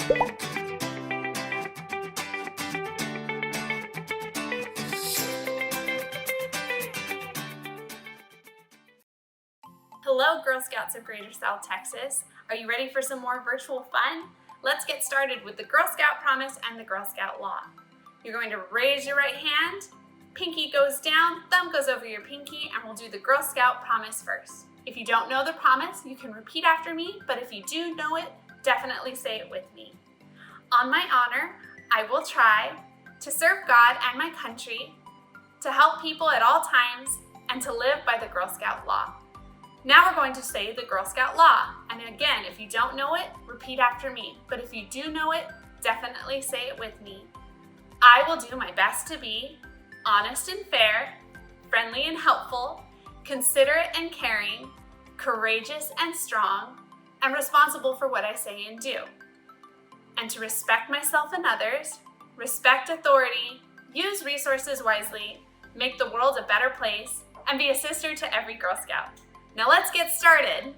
Hello, Girl Scouts of Greater South Texas. Are you ready for some more virtual fun? Let's get started with the Girl Scout Promise and the Girl Scout Law. You're going to raise your right hand, pinky goes down, thumb goes over your pinky, and we'll do the Girl Scout Promise first. If you don't know the promise, you can repeat after me, but if you do know it, definitely say it with me. On my honor, I will try to serve God and my country, to help people at all times, and to live by the Girl Scout Law. Now we're going to say the Girl Scout Law. And again, if you don't know it, repeat after me. But if you do know it, definitely say it with me. I will do my best to be honest and fair, friendly and helpful, considerate and caring, courageous and strong, and responsible for what I say and do. And to respect myself and others, respect authority, use resources wisely, make the world a better place, and be a sister to every Girl Scout. Now let's get started.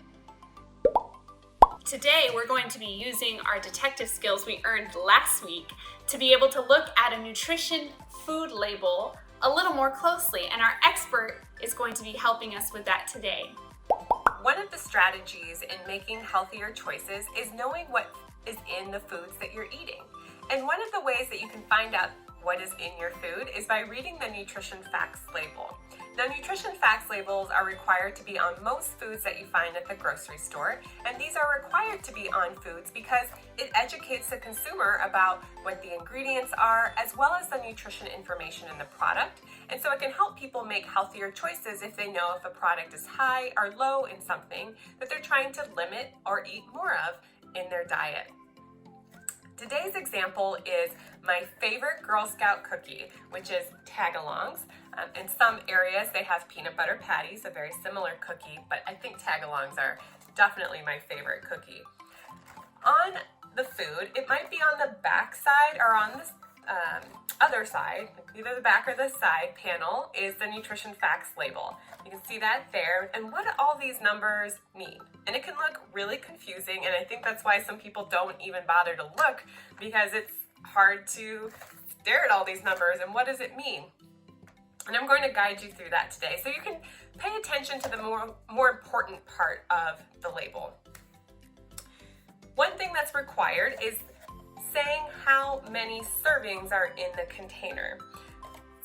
Today we're going to be using our detective skills we earned last week to be able to look at a nutrition food label a little more closely, and our expert is going to be helping us with that today. One of the strategies in making healthier choices is knowing what is in the foods that you're eating. And one of the ways that you can find out what is in your food is by reading the nutrition facts label. Now, nutrition facts labels are required to be on most foods that you find at the grocery store, and these are required to be on foods because it educates the consumer about what the ingredients are, as well as the nutrition information in the product. And so it can help people make healthier choices if they know if a product is high or low in something that they're trying to limit or eat more of in their diet. Today's example is my favorite Girl Scout cookie, which is Tagalongs. In some areas, they have peanut butter patties, a very similar cookie, but I think Tagalongs are definitely my favorite cookie. On the food, it might be on the back side or on the other side, either the back or the side panel, is the nutrition facts label. You can see that there, and what do all these numbers mean? And it can look really confusing, and I think that's why some people don't even bother to look, because it's hard to stare at all these numbers and what does it mean? And I'm going to guide you through that today so you can pay attention to the more important part of the label. One thing that's required is saying how many servings are in the container.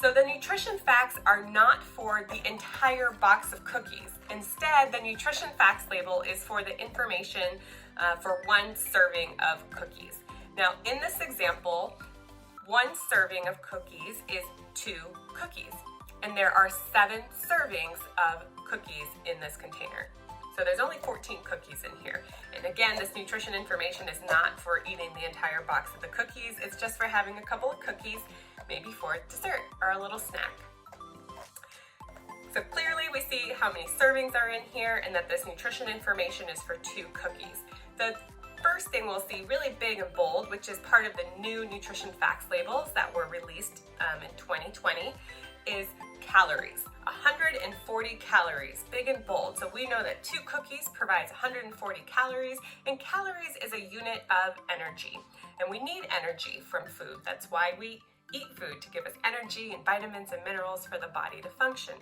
So the nutrition facts are not for the entire box of cookies. Instead, the nutrition facts label is for the information for one serving of cookies. Now, in this example, one serving of cookies is 2 cookies, and there are 7 servings of cookies in this container. So there's only 14 cookies in here. And again, this nutrition information is not for eating the entire box of the cookies. It's just for having a couple of cookies, maybe for dessert or a little snack. So clearly we see how many servings are in here and that this nutrition information is for 2 cookies. The first thing we'll see really big and bold, which is part of the new nutrition facts labels that were released in 2020, is calories. 140 calories, big and bold. So we know that 2 cookies provides 140 calories, and calories is a unit of energy. And we need energy from food. That's why we eat food, to give us energy and vitamins and minerals for the body to function.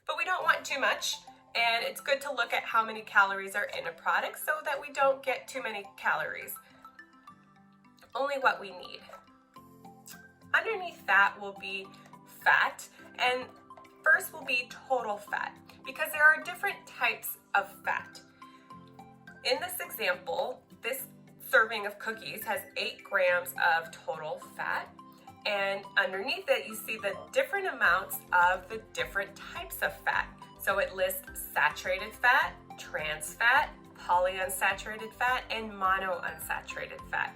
But we don't want too much, and it's good to look at how many calories are in a product so that we don't get too many calories. Only what we need. Underneath that will be fat, and first will be total fat, because there are different types of fat. In this example, this serving of cookies has 8 grams of total fat, and underneath it you see the different amounts of the different types of fat. So it lists saturated fat, trans fat, polyunsaturated fat, and monounsaturated fat.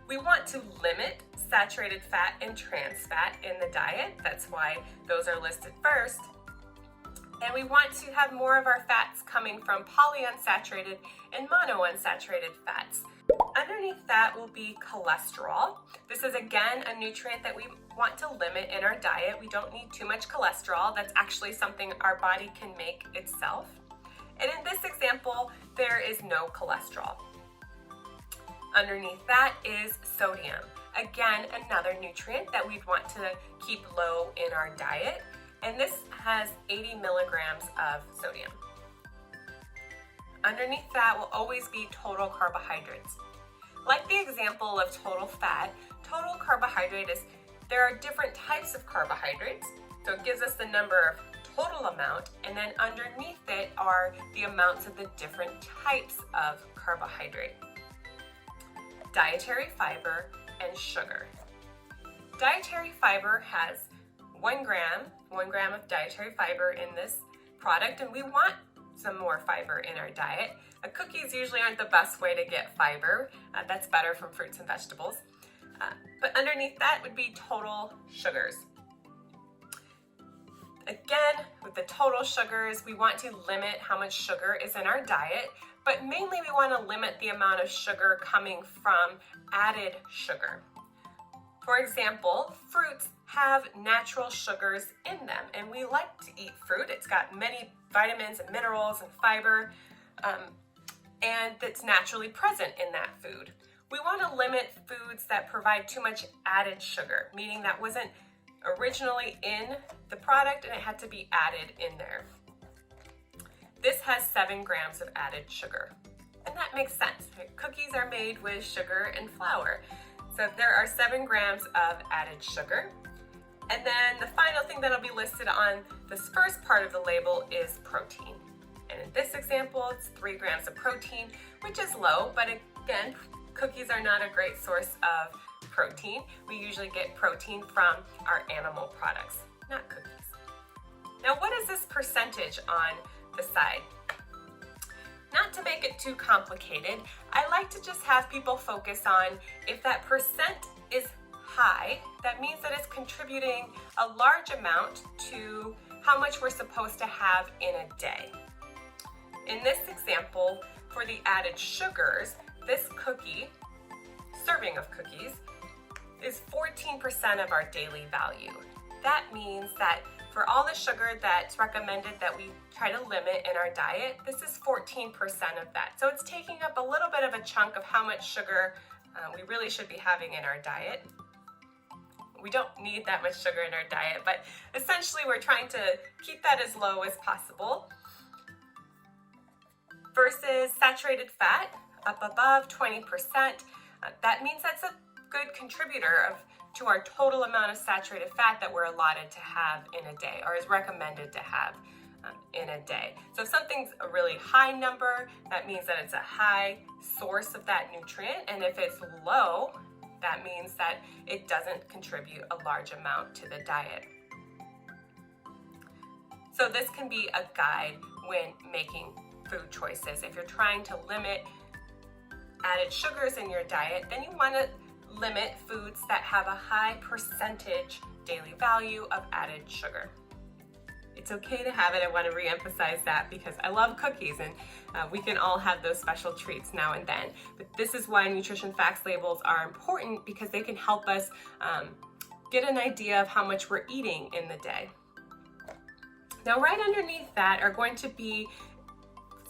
We want to limit saturated fat and trans fat in the diet. That's why those are listed first. And we want to have more of our fats coming from polyunsaturated and monounsaturated fats. Underneath that will be cholesterol. This is again a nutrient that we want to limit in our diet. We don't need too much cholesterol. That's actually something our body can make itself. And in this example, there is no cholesterol. Underneath that is sodium. Again, another nutrient that we'd want to keep low in our diet, and this has 80 milligrams of sodium. Underneath that will always be total carbohydrates. Like the example of total fat, total carbohydrate is there are different types of carbohydrates, so it gives us the number of total amount, and then underneath it are the amounts of the different types of carbohydrate. Dietary fiber and sugar. Dietary fiber has 1 gram of dietary fiber in this product, and we want some more fiber in our diet. Cookies usually aren't the best way to get fiber. That's better from fruits and vegetables. But underneath that would be total sugars. Again, with the total sugars, we want to limit how much sugar is in our diet, but mainly we want to limit the amount of sugar coming from added sugar. For example, fruits have natural sugars in them, and we like to eat fruit. It's got many vitamins and minerals and fiber, and it's naturally present in that food. We want to limit foods that provide too much added sugar, meaning that wasn't originally in the product and it had to be added in there. This has 7 grams of added sugar, and that makes sense. Cookies are made with sugar and flour, so there are 7 grams of added sugar. And then the final thing that'll be listed on this first part of the label is protein. And in this example, it's 3 grams of protein, which is low, but again, cookies are not a great source of protein. We usually get protein from our animal products, not cookies. Now, what is this percentage on the side? Not to make it too complicated, I like to just have people focus on if that percent is high, that means that it's contributing a large amount to how much we're supposed to have in a day. In this example, for the added sugars, this serving of cookies, is 14% of our daily value. That means that for all the sugar that's recommended that we try to limit in our diet, this is 14% of that. So it's taking up a little bit of a chunk of how much sugar we really should be having in our diet. We don't need that much sugar in our diet, but essentially we're trying to keep that as low as possible. Versus saturated fat, up above 20%. That means that's a good contributor to our total amount of saturated fat that we're allotted to have in a day, or is recommended to have in a day. So if something's a really high number, that means that it's a high source of that nutrient, and if it's low, that means that it doesn't contribute a large amount to the diet. So this can be a guide when making food choices. If you're trying to limit added sugars in your diet, then you want to limit foods that have a high percentage daily value of added sugar. It's okay to have it. I want to re-emphasize that because I love cookies, and we can all have those special treats now and then. But this is why nutrition facts labels are important, because they can help us get an idea of how much we're eating in the day. Now, right underneath that are going to be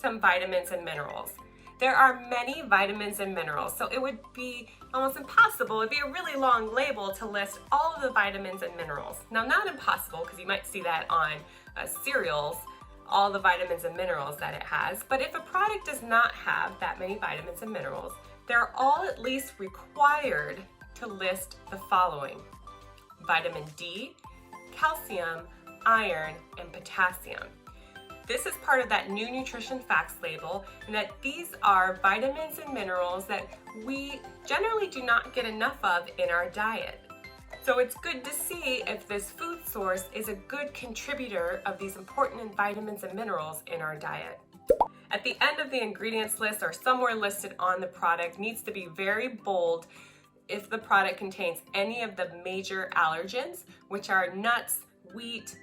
some vitamins and minerals. There are many vitamins and minerals, so it would be almost impossible, it'd be a really long label to list all of the vitamins and minerals. Now, not impossible, because you might see that on cereals, all the vitamins and minerals that it has, but if a product does not have that many vitamins and minerals, they're all at least required to list the following: vitamin D, calcium, iron, and potassium. This is part of that new nutrition facts label, and that these are vitamins and minerals that we generally do not get enough of in our diet. So it's good to see if this food source is a good contributor of these important vitamins and minerals in our diet. At the end of the ingredients list, or somewhere listed on the product, needs to be very bold if the product contains any of the major allergens, which are nuts, wheat,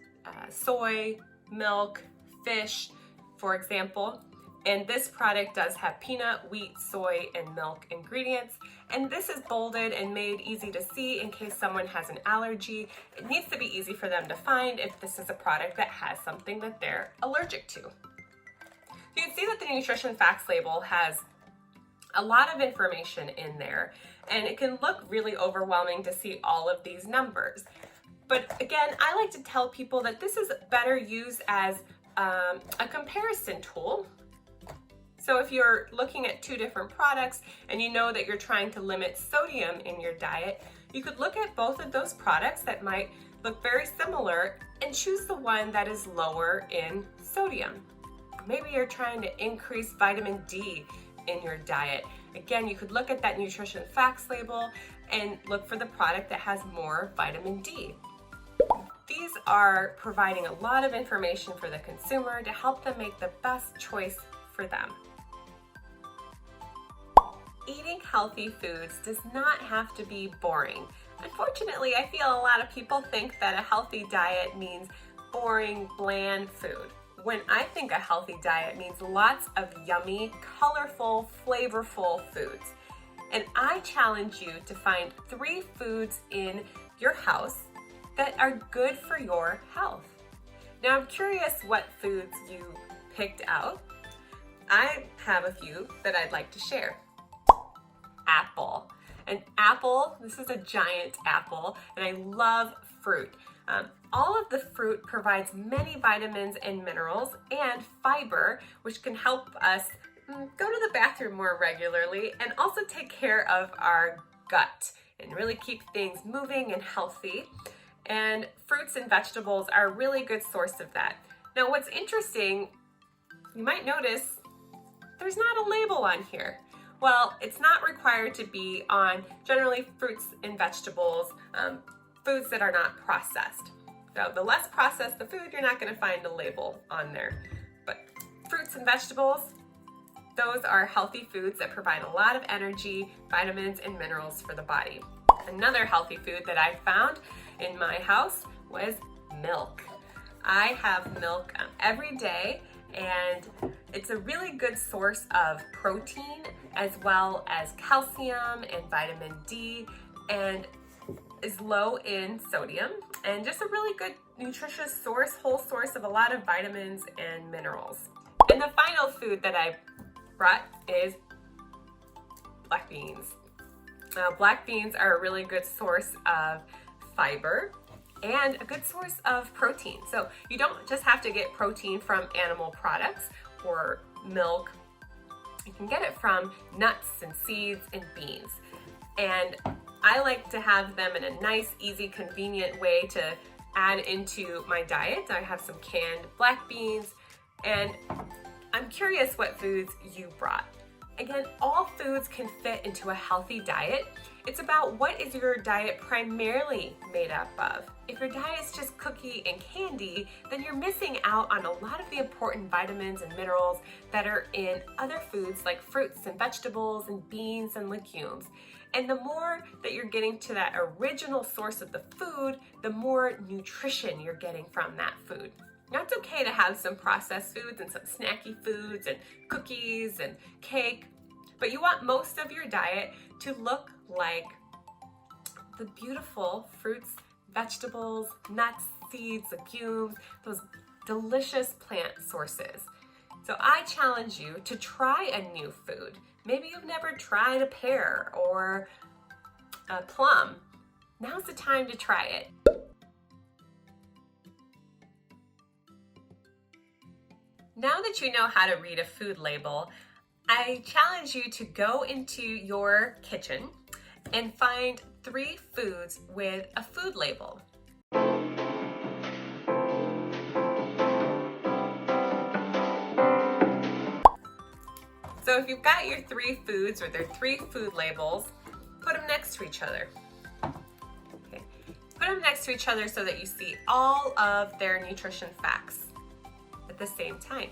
soy, milk, fish, for example. And this product does have peanut, wheat, soy, and milk ingredients. And this is bolded and made easy to see in case someone has an allergy. It needs to be easy for them to find if this is a product that has something that they're allergic to. So you can see that the nutrition facts label has A lot of information in there, and it can look really overwhelming to see all of these numbers. But again, I like to tell people that this is better used as a comparison tool. So if you're looking at two different products and you know that you're trying to limit sodium in your diet, you could look at both of those products that might look very similar and choose the one that is lower in sodium. Maybe you're trying to increase vitamin D in your diet. Again, you could look at that nutrition facts label and look for the product that has more vitamin D. These are providing a lot of information for the consumer to help them make the best choice for them. Eating healthy foods does not have to be boring. Unfortunately, I feel a lot of people think that a healthy diet means boring, bland food. When I think a healthy diet means lots of yummy, colorful, flavorful foods. And I challenge you to find 3 foods in your house that are good for your health. Now I'm curious what foods you picked out. I have a few that I'd like to share. Apple. An apple, this is a giant apple, and I love fruit. All of the fruit provides many vitamins and minerals and fiber, which can help us go to the bathroom more regularly and also take care of our gut and really keep things moving and healthy. And fruits and vegetables are a really good source of that. Now, what's interesting, you might notice there's not a label on here. Well, it's not required to be on generally fruits and vegetables, foods that are not processed. So the less processed the food, you're not going to find a label on there. But fruits and vegetables, those are healthy foods that provide a lot of energy, vitamins, and minerals for the body. Another healthy food that I found in my house was milk. I have milk every day, and it's a really good source of protein as well as calcium and vitamin D, and is low in sodium, and just a really good nutritious source, whole source of a lot of vitamins and minerals. And the final food that I brought is black beans. Black beans are a really good source of fiber and a good source of protein. So you don't just have to get protein from animal products or milk. You can get it from nuts and seeds and beans. And I like to have them in a nice, easy, convenient way to add into my diet. I have some canned black beans, and I'm curious what foods you brought. Again, all foods can fit into a healthy diet. It's about what is your diet primarily made up of. If your diet is just cookie and candy, then you're missing out on a lot of the important vitamins and minerals that are in other foods like fruits and vegetables and beans and legumes. And the more that you're getting to that original source of the food, the more nutrition you're getting from that food. Now, it's okay to have some processed foods and some snacky foods and cookies and cake, but you want most of your diet to look like the beautiful fruits, vegetables, nuts, seeds, legumes, those delicious plant sources. So I challenge you to try a new food. Maybe you've never tried a pear or a plum. Now's the time to try it. Now that you know how to read a food label, I challenge you to go into your kitchen and find 3 foods with a food label. So if you've got your 3 foods or their 3 food labels, put them next to each other. Okay. Put them next to each other so that you see all of their nutrition facts at the same time.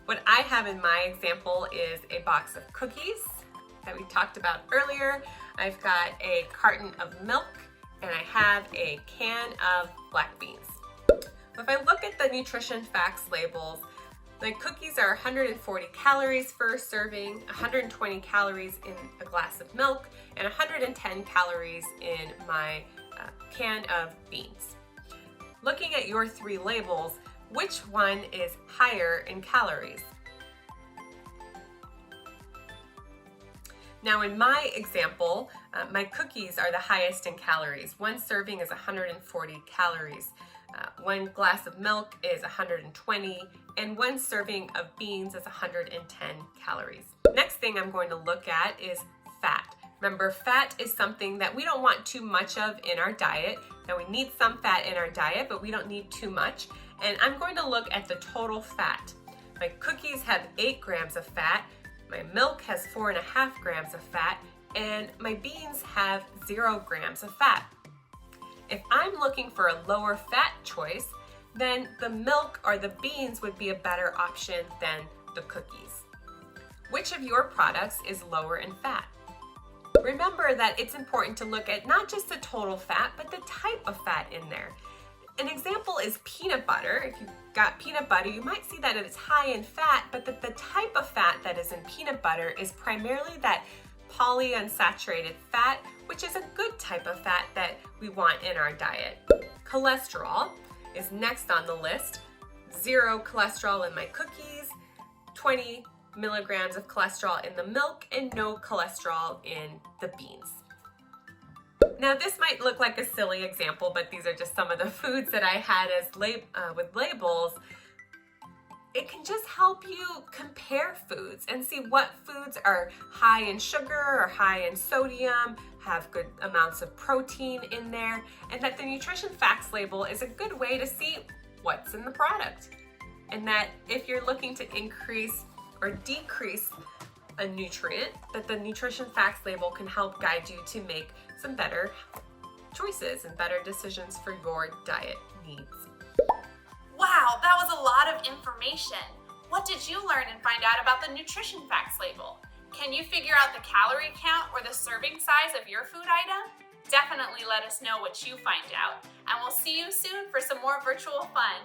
What I have in my example is a box of cookies that we talked about earlier. I've got a carton of milk, and I have a can of black beans. If I look at the nutrition facts labels, my cookies are 140 calories for a serving, 120 calories in a glass of milk, and 110 calories in my can of beans. Looking at your 3 labels, which one is higher in calories? Now in my example, my cookies are the highest in calories. One serving is 140 calories. One glass of milk is 120, and one serving of beans is 110 calories. Next thing I'm going to look at is fat. Remember, fat is something that we don't want too much of in our diet. Now we need some fat in our diet, but we don't need too much. And I'm going to look at the total fat. My cookies have 8 grams of fat, my milk has 4.5 grams of fat, and my beans have 0 grams of fat. If I'm looking for a lower fat choice, then the milk or the beans would be a better option than the cookies. Which of your products is lower in fat? Remember that it's important to look at not just the total fat, but the type of fat in there. An example is peanut butter. If you've got peanut butter, you might see that it's high in fat, but the type of fat that is in peanut butter is primarily that polyunsaturated fat, which is a good type of fat that we want in our diet. Cholesterol is next on the list. 0 cholesterol in my cookies, 20 milligrams of cholesterol in the milk, and no cholesterol in the beans. Now this might look like a silly example, but these are just some of the foods that I had as with labels. It can just help you compare foods and see what foods are high in sugar or high in sodium, have good amounts of protein in there, and that the nutrition facts label is a good way to see what's in the product. And that if you're looking to increase or decrease a nutrient, that the nutrition facts label can help guide you to make some better choices and better decisions for your diet needs. Wow, that was a lot of information. What did you learn and find out about the nutrition facts label? Can you figure out the calorie count or the serving size of your food item? Definitely let us know what you find out, and we'll see you soon for some more virtual fun.